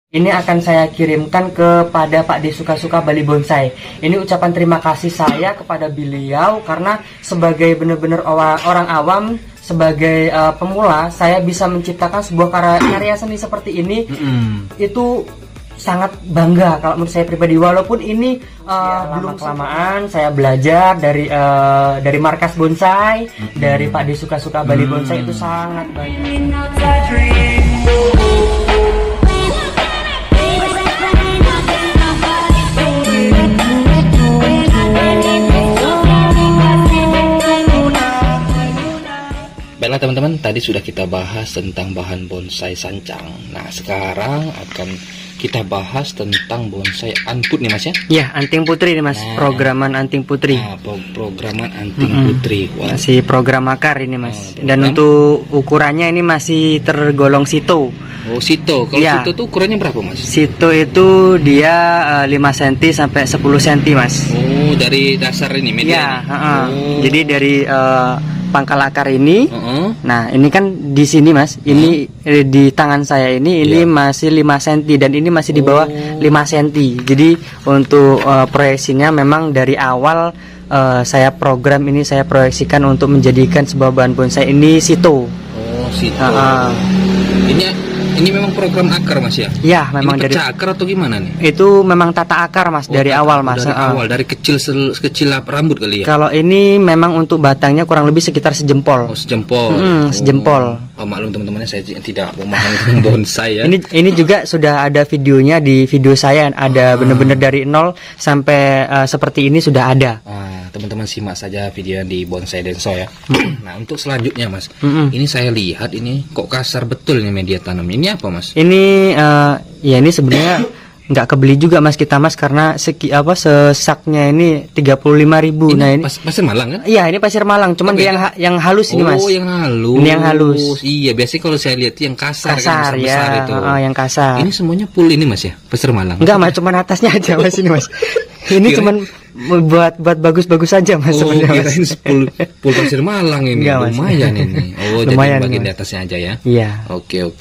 Ini akan saya kirimkan kepada Pak D Suka-Suka Bali Bonsai. Ini ucapan terima kasih saya kepada beliau karena sebagai benar-benar orang awam, sebagai pemula, saya bisa menciptakan sebuah karya seni seperti ini. Itu sangat bangga kalau menurut saya pribadi. Walaupun ini belum kelamaan saya belajar dari markas bonsai, dari Pak D Suka-Suka Bali Bonsai, itu sangat bangga. Baiklah teman-teman, tadi sudah kita bahas tentang bahan bonsai sancang. Nah, sekarang akan kita bahas tentang bonsai anput nih Mas ya? Ya, Anting Putri nih Mas, programan Anting Putri. Nah, programan Anting Putri. Wah. Masih program akar ini Mas. Dan untuk ukurannya ini masih tergolong sito. Oh, sito. Kalau ya, sito tuh ukurannya berapa Mas? Sito itu dia 5 cm sampai 10 cm Mas. Oh, dari dasar ini media. Ya, oh. Jadi dari pangkal akar ini. Nah, ini kan di sini Mas. Ini di tangan saya ini masih 5 cm dan ini masih di bawah 5 cm. Jadi untuk proyeksinya memang dari awal saya program ini saya proyeksikan untuk menjadikan sebuah bahan bonsai ini sito. Oh, sito. Ini memang program akar Mas ya? Ya, memang ini dari akar atau gimana nih? Itu memang tata akar Mas, dari awal Mas. Dari awal, dari kecil rambut kali ya? Kalau ini memang untuk batangnya kurang lebih sekitar sejempol. Oh, sejempol. Sejempol. Oh, maklum teman-teman, saya tidak memahami bonsai ya. Ini juga sudah ada videonya di video saya, ada benar-benar dari nol sampai seperti ini sudah ada. Teman-teman simak saja video di Bonsai Denso ya. Nah, untuk selanjutnya Mas, ini saya lihat ini kok kasar betul ini media tanam. Ini apa Mas? Ini ya ini sebenarnya nggak kebeli juga Mas kita Mas, karena sesaknya ini 35.000. Nah, ini pasir Malang kan? Iya, ini pasir Malang, cuman dia yang halus ini Mas. Oh, yang halus. Ini yang halus. Iya, biasanya kalau saya lihat yang kasar kan, ya, besar itu. Yang kasar. Ini semuanya full ini Mas ya, pasir Malang. Enggak Mas, cuman atasnya aja Mas ini Mas. Ini cuman buat bagus-bagus aja Mas sebenarnya. Oh, kirain full pasir Malang ini. Enggak, lumayan ini. Oh, lumayan, jadi bagian Mas. di atasnya aja ya. Iya. Oke.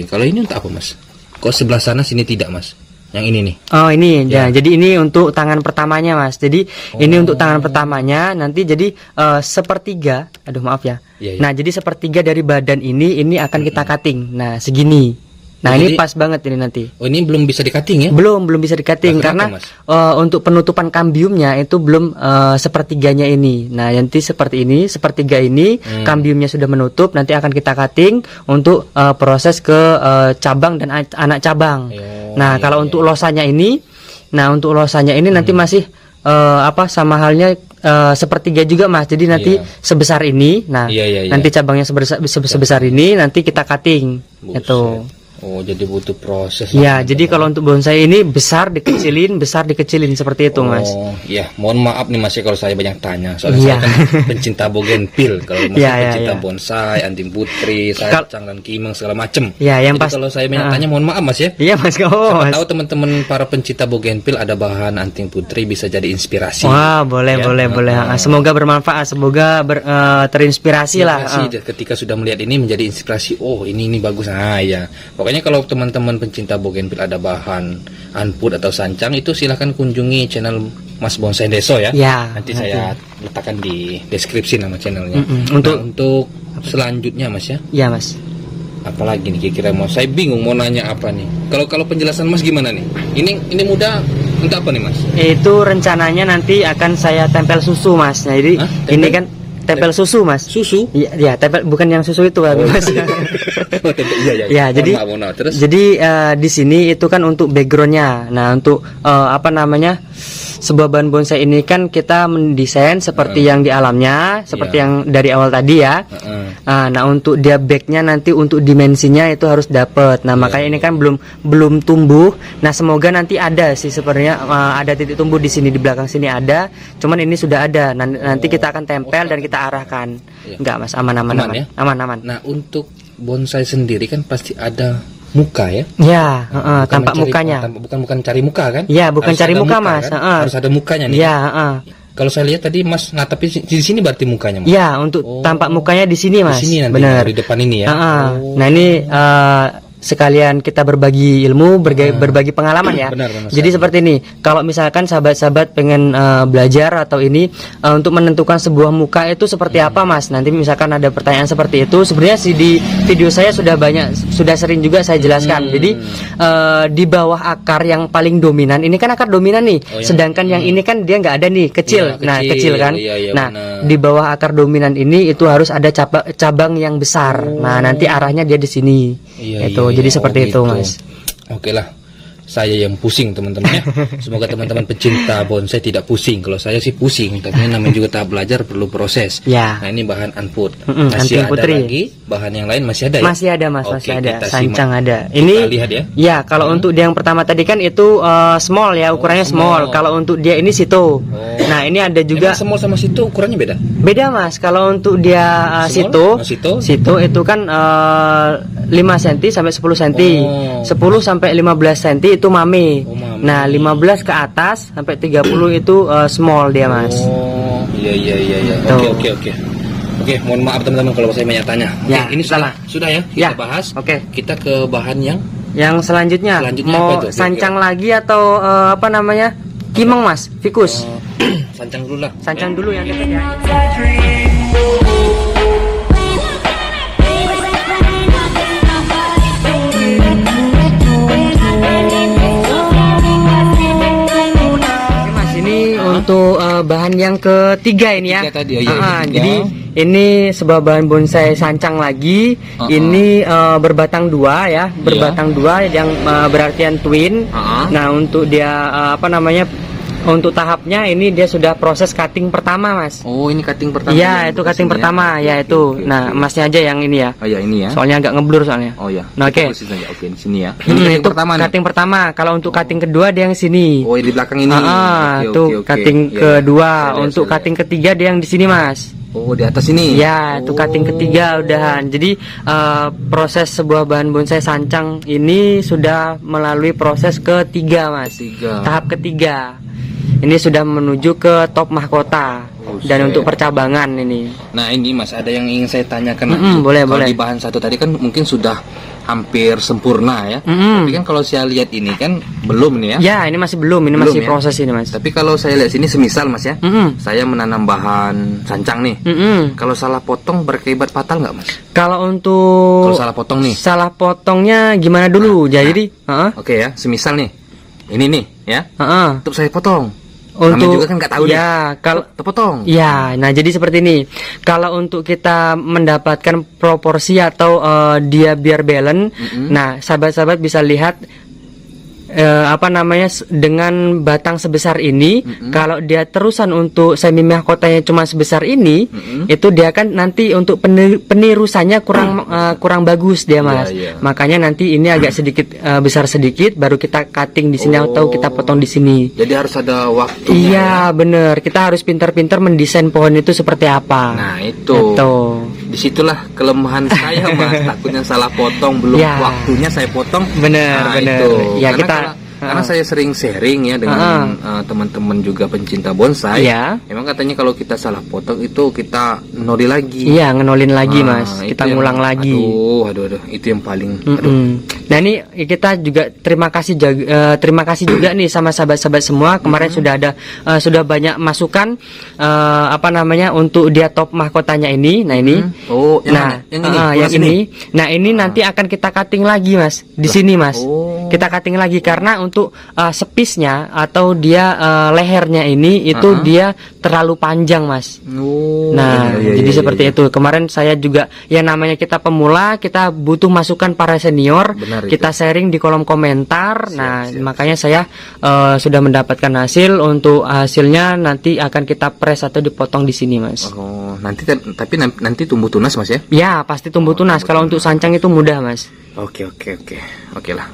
Kalau ini untuk apa Mas? Kok sebelah sana sini tidak Mas? Yang ini nih. Oh, ini ya. Jadi ini untuk tangan pertamanya Mas. Jadi ini untuk tangan pertamanya, nanti jadi sepertiga. Aduh maaf ya. Ya. Nah, jadi sepertiga dari badan ini akan kita cutting. Nah, segini. Nah, ini pas banget ini nanti. Oh, ini belum bisa di-cutting ya? Belum bisa di-cutting karena untuk penutupan kambiumnya itu belum sepertiganya ini. Nah, nanti seperti ini, sepertiga ini kambiumnya sudah menutup, nanti akan kita cutting untuk proses ke cabang dan anak cabang. Nah, kalau untuk losanya ini, nanti masih sama halnya sepertiga juga Mas. Jadi nanti sebesar ini. Nah, nanti cabangnya sebesar ini nanti kita cutting. Itu. Oh, jadi butuh proses. Ya, jadi kalau untuk bonsai ini besar dikecilin seperti itu Mas. Oh, ya, mohon maaf nih Mas ya kalau saya banyak tanya. Soalnya saya kan pencinta bougainville. Kalau Mas pencinta bonsai, Anting Putri, sancang dan kimeng segala macem. Ya, yang jadi kalau saya banyak tanya, mohon maaf Mas ya. Iya Mas, Siapa tahu teman-teman para pencinta bougainville ada bahan Anting Putri bisa jadi inspirasi. Wah, boleh. Semoga bermanfaat, semoga terinspirasi lah. Ketika sudah melihat ini menjadi inspirasi. Oh, ini bagus. Nah, ya. Pokoknya kalau teman-teman pencinta bougainville ada bahan anput atau sancang, itu silahkan kunjungi channel Mas Bonsai Deso ya. Nanti saya letakkan di deskripsi nama channelnya. Untuk selanjutnya Mas ya. Iya Mas. Apalagi nih kira-kira Mas? Saya bingung mau nanya apa nih. Kalau penjelasan Mas gimana nih? Ini mudah untuk apa nih Mas? Itu rencananya nanti akan saya tempel susu Mas. Nah, jadi ini kan tempel susu Mas. Susu? Iya, tempel, bukan yang susu itu Mas. Iya. Jadi terus? Jadi di sini itu kan untuk backgroundnya. Nah, untuk sebuah bahan bonsai ini kan kita mendesain seperti yang di alamnya, seperti yang dari awal tadi ya. Nah, untuk dia backnya nanti untuk dimensinya itu harus dapat. Nah, makanya ini kan belum tumbuh. Nah, semoga nanti ada sih sebenarnya ada titik tumbuh di sini, di belakang sini ada. Cuman ini sudah ada. Nanti kita akan tempel dan kita arahkan. Enggak Mas, aman. Nah, untuk bonsai sendiri kan pasti ada muka ya? Ya, tampak mukanya. Bukan cari muka kan? Ya, bukan harus cari muka Mas. Kan? Harus ada mukanya nih. Ya, Kalau saya lihat tadi Mas ngatapi di sini berarti mukanya Mas. Ya, untuk tampak mukanya di sini Mas. Di sini nanti. Benar. Di depan ini ya. Nah, ini sekalian kita berbagi ilmu, berbagi pengalaman ya. Benar, Jadi seperti ini, kalau misalkan sahabat-sahabat pengen belajar atau ini untuk menentukan sebuah muka itu seperti apa Mas, nanti misalkan ada pertanyaan seperti itu, sebenarnya sih di video saya sudah sering juga saya jelaskan. Jadi di bawah akar yang paling dominan, ini kan akar dominan nih, sedangkan yang ini kan dia nggak ada nih, kecil. Nah kecil kan. Nah di bawah akar dominan ini itu harus ada cabang yang besar. Nah nanti arahnya dia di sini. Jadi seperti itu Mas. Oke lah, saya yang pusing teman-teman ya. Semoga teman-teman pecinta bonsai tidak pusing. Kalau saya sih pusing, tapi namanya juga tahap belajar perlu proses. Ya. Nah ini bahan unput. Masih ada lagi bahan yang lain, masih ada ya? Masih ada Mas, masih ada. Sancang simak. ada. Ini kita lihat ya. Ya, kalau untuk dia yang pertama tadi kan itu small ya, ukurannya small. Kalau untuk dia ini situ. Nah, ini ada juga small sama situ ukurannya beda. Beda Mas. Kalau untuk dia situ itu kan 5 cm sampai 10 cm. 10 sampai 15 cm itu mame. Nah, 15 ke atas sampai 30 itu small dia Mas. Iya. Oke, mohon maaf teman-teman kalau saya banyak tanya. Ya, ini sudah ya kita bahas. Oke. Kita ke bahan yang selanjutnya mau apa itu? sancang lagi atau apa namanya? Kimeng Mas, fikus. Sancang dulu lah. Sancang dulu yang dekat ya. Untuk bahan yang ketiga ini ya. Jadi ini sebuah bahan bonsai sancang lagi. Ini berbatang dua ya, berbatang dua yang berartian twin. Nah untuk dia untuk tahapnya ini dia sudah proses cutting pertama Mas. Oh ini cutting pertama. Iya itu cutting pertama ya itu. Nah Masnya aja yang ini ya. Oh ya ini ya. Soalnya agak ngeblur soalnya. Oh ya. Nah, oke. Oke di sini ya. Ini itu cutting pertama. Kalau untuk cutting kedua dia yang sini. Oh di belakang ini. Itu cutting kedua. Untuk cutting ketiga dia yang di sini Mas. Oh di atas ini. Ya itu cutting ketiga udahan. Jadi proses sebuah bahan bonsai sancang ini sudah melalui proses ketiga Mas. Tahap ketiga. Ini sudah menuju ke top mahkota dan untuk percabangan ini. Nah ini Mas ada yang ingin saya tanyakan. Boleh. Di bahan satu tadi kan mungkin sudah hampir sempurna ya. Tapi kan kalau saya lihat ini kan belum nih ya. Ya ini masih belum masih ya? Proses ini Mas. Tapi kalau saya lihat sini semisal Mas ya, saya menanam bahan sancang nih. Kalau salah potong berakibat fatal nggak Mas? Kalau salah potong nih. Salah potongnya gimana dulu? Jadi Oke ya, semisal nih. Ini nih ya. Untuk saya potong. Untuk juga kan nggak tahu kalau terpotong. Ya, nah jadi seperti ini. Kalau untuk kita mendapatkan proporsi atau dia biar balance, nah sahabat-sahabat bisa lihat dengan batang sebesar ini, kalau dia terusan untuk semi mahkotanya cuma sebesar ini, itu dia kan nanti untuk penirusannya kurang bagus dia Mas. Makanya nanti ini agak sedikit besar sedikit, baru kita cutting di sini atau kita potong di sini. Jadi harus ada waktu. Iya bener, kita harus pintar-pintar mendesain pohon itu seperti apa. Nah itu. Disitulah kelemahan saya Mas, takutnya salah potong belum waktunya saya potong. Bener. Ya karena saya sering sharing ya dengan teman-teman juga pencinta bonsai. Memang katanya kalau kita salah potong itu kita noli lagi. Iya ngenolin lagi Mas, kita ngulang lagi. Aduh, itu yang paling. Nah ini kita juga terima kasih juga nih sama sahabat-sahabat semua. Kemarin sudah banyak masukan untuk dia top mahkotanya ini. Nah ini. Yang ini. Nah ini nanti akan kita cutting lagi Mas di sini Mas. Kita cutting lagi karena untuk sepisnya atau dia lehernya ini itu dia terlalu panjang Mas. Jadi seperti itu. Kemarin saya juga yang namanya kita pemula, kita butuh masukan para senior. Kita sharing di kolom komentar. Makanya saya sudah mendapatkan hasil. Untuk hasilnya nanti akan kita press atau dipotong di sini Mas. Nanti tumbuh tunas Mas ya? Ya pasti tumbuh tunas. Kalau untuk sancang itu mudah Mas. Oke lah.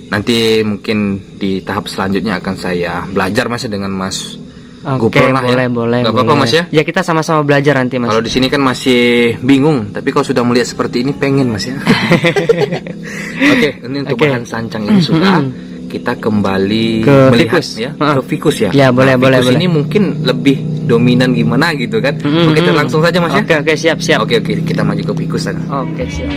Nanti mungkin di tahap selanjutnya akan saya belajar Mas dengan Mas. Boleh. Gak apa-apa Mas ya? Ya kita sama-sama belajar nanti Mas. Kalau di sini kan masih bingung, tapi kalau sudah melihat seperti ini pengen Mas ya. Oke, ini untuk bahan sancang ini sudah. Kita kembali ke melihat fikus. Ke fikus ya. Ya boleh. Fikus ini mungkin lebih dominan gimana gitu kan? Oke, kita langsung saja Mas ya. Oke siap. Oke, kita maju ke fikus sana. Oke siap.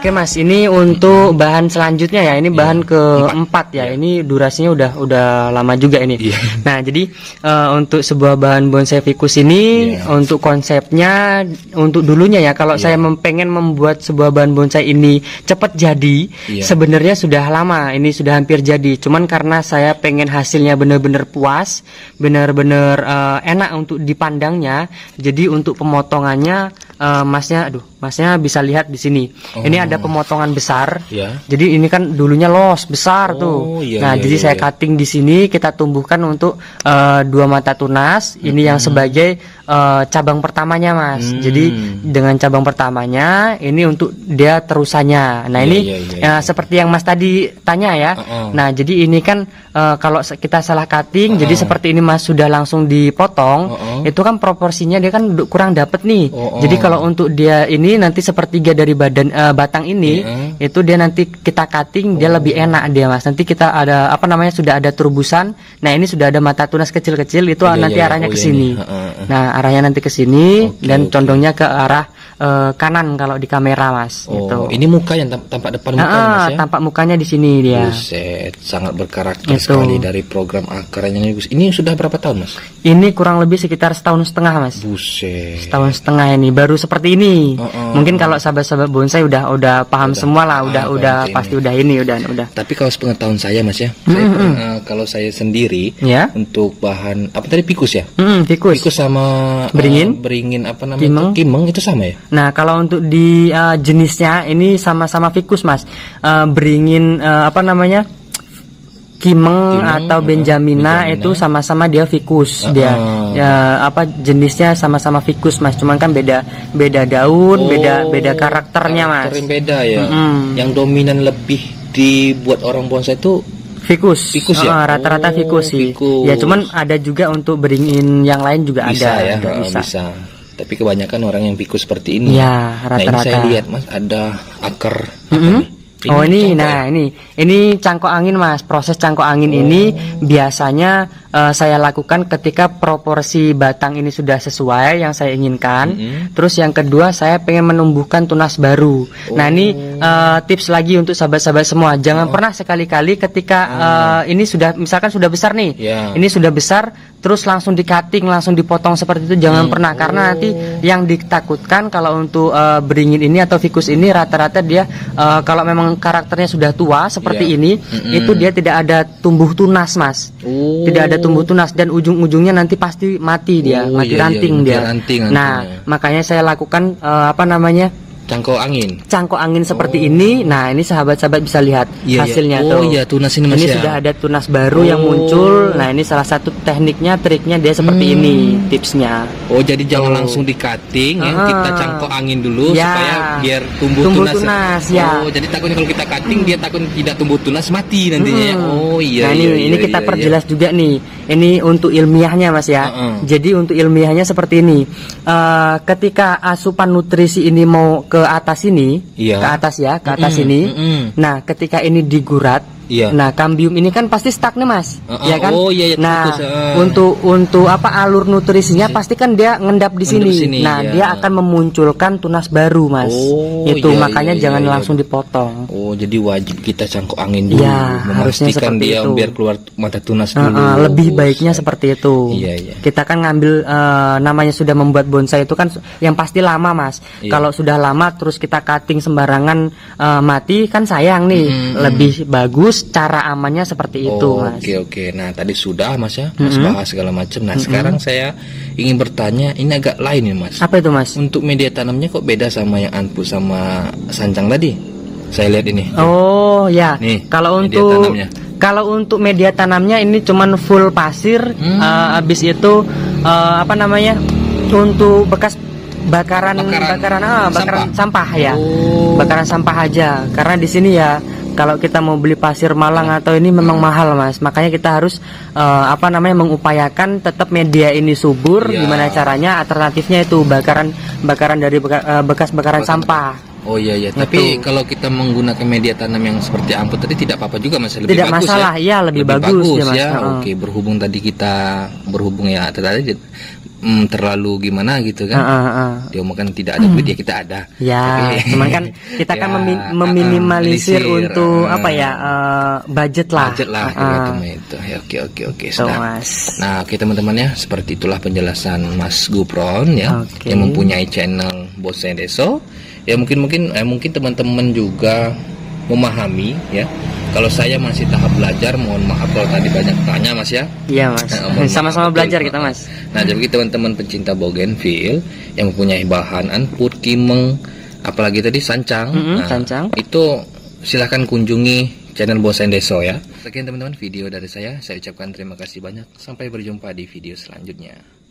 Oke Mas, ini untuk bahan selanjutnya ya. Ini bahan keempat ya. Ini durasinya udah lama juga ini. Nah, jadi untuk sebuah bahan bonsai ficus ini, untuk konsepnya, untuk dulunya ya. Kalau saya pengen membuat sebuah bahan bonsai ini cepat jadi, sebenarnya sudah lama. Ini sudah hampir jadi. Cuman karena saya pengen hasilnya benar-benar puas, benar-benar enak untuk dipandangnya. Jadi untuk pemotongannya, masnya bisa lihat di sini. Ini ada pemotongan besar. Jadi ini kan dulunya los besar tuh. Jadi saya cutting di sini, kita tumbuhkan untuk 2 mata tunas. Ini yang sebagai cabang pertamanya Mas. Jadi dengan cabang pertamanya ini untuk dia terusannya. Nah ini seperti yang Mas tadi tanya ya. Nah jadi ini kan kalau kita salah cutting, jadi seperti ini Mas sudah langsung dipotong, itu kan proporsinya dia kan kurang dapet nih. Jadi kalau untuk dia ini nanti sepertiga dari badan batang ini, itu dia nanti kita cutting dia lebih enak dia Mas. Nanti kita ada sudah ada turbusan. Nah ini sudah ada mata tunas kecil-kecil, itu nanti arahnya ke sini. Nah arahnya nanti ke sini dan condongnya ke arah kanan kalau di kamera Mas. Itu. Ini muka yang tampak depan muka Mas ya? Tampak mukanya di sini dia. Buset, sangat berkarakter sekali dari program akarnya. Ini sudah berapa tahun Mas? Ini kurang lebih sekitar 1,5 tahun Mas. Buset. 1,5 tahun ini baru seperti ini. Mungkin kalau sahabat-sahabat bonsai udah paham semua lah, udah pasti udah ini udah. Tapi kalau sepengetahuan saya Mas ya, kalau saya sendiri untuk bahan apa tadi ficus ya? Ficus sama beringin apa namanya? Kimeng itu sama ya? Nah kalau untuk di jenisnya ini sama-sama ficus Mas. Beringin Kimeng atau Benjamina itu sama-sama dia ficus. Dia jenisnya sama-sama ficus Mas, cuman kan beda daun, beda karakternya Mas. Karakter yang beda ya. Yang dominan lebih dibuat orang bonsai itu ficus ya. Rata-rata ficus sih. Ya cuman ada juga untuk beringin yang lain juga bisa ada. Bisa. Tapi kebanyakan orang yang ficus seperti ini. Ya, rata-rata. Nah, ini saya lihat Mas ada akar ini cangkok angin Mas. Proses cangkok angin ini biasanya saya lakukan ketika proporsi batang ini sudah sesuai yang saya inginkan. Terus yang kedua saya pengen menumbuhkan tunas baru. Nah ini tips lagi untuk sahabat-sahabat semua. Jangan pernah sekali-kali ketika ini misalkan sudah besar nih. Ini sudah besar terus langsung di cutting, langsung dipotong seperti itu, jangan pernah. Karena nanti yang ditakutkan kalau untuk beringin ini atau ficus ini rata-rata dia kalau memang karakternya sudah tua seperti ini, itu dia tidak ada tumbuh tunas Mas. Tidak ada tumbuh tunas dan ujung-ujungnya nanti pasti mati dia, mati ranting dia. Nah, makanya saya lakukan cangkok angin seperti ini. Nah ini sahabat-sahabat bisa lihat hasilnya tuh. Tunas ini Mas. Ini sudah ada tunas baru yang muncul. Nah ini salah satu tekniknya, triknya dia seperti ini, tipsnya. Jadi jangan langsung di cutting kita cangkok angin dulu supaya biar tumbuh tunas. Jadi takutnya kalau kita cutting dia takut tidak tumbuh tunas, mati nantinya. Nah ini kita perjelas juga nih. Ini untuk ilmiahnya Mas ya. Jadi untuk ilmiahnya seperti ini. Ketika asupan nutrisi ini mau ke atas ini, ke atas ini. Nah, ketika ini digurat, nah kambium ini kan pasti stuck nih Mas, ya kan? Nah, untuk alur nutrisinya pasti kan dia ngendap di sini. Nah, dia akan memunculkan tunas baru Mas. Makanya jangan langsung dipotong. Jadi wajib kita cangkok angin dulu, memastikan dia biar keluar mata tunas dulu. Lebih baiknya seperti itu. Kita kan ngambil namanya sudah membuat bonsai itu kan yang pasti lama Mas. Kalau sudah lama terus kita cutting sembarangan mati kan sayang nih. Lebih bagus cara amannya seperti itu Mas. Oke. Nah tadi sudah Mas ya, Mas bahas segala macam. Nah sekarang saya ingin bertanya, ini agak lain ya Mas. Apa itu Mas? Untuk media tanamnya kok beda sama yang anpus sama sancang tadi? Saya lihat ini. Nih, kalau untuk media tanamnya ini cuman full pasir. Habis itu untuk bekas bakaran sampah ya. Bakaran sampah aja. Karena di sini ya kalau kita mau beli pasir Malang atau ini memang mahal Mas. Makanya kita harus mengupayakan tetap media ini subur. Gimana caranya? Alternatifnya itu bakaran dari bekas bakaran sampah. Tapi kalau kita menggunakan media tanam yang seperti amput tadi tidak apa-apa juga Mas, lebih tidak bagus masalah, lebih bagus ya Mas. Oke, berhubung tadi kita tadi terlalu gimana gitu kan. Dia makan tidak ada duit ya kita ada. Ya, cuman kan kita kan meminimalisir untuk apa ya, budget lah. Budget lah itu. Ya, oke sudah. Nah, oke teman-teman ya, seperti itulah penjelasan Mas Gupron ya, yang mempunyai channel Bonsai Deso. Ya mungkin teman-teman juga memahami ya. Kalau saya masih tahap belajar, mohon maaf kalau tadi banyak tanya Mas ya. Iya Mas. Sama-sama belajar kita Mas. Nah, jadi teman-teman pencinta bougainville yang mempunyai bahan anput, kimeng, apalagi tadi sancang. Sancang. Itu silahkan kunjungi channel Bonsai Deso ya. Sekian teman-teman video dari saya ucapkan terima kasih banyak. Sampai berjumpa di video selanjutnya.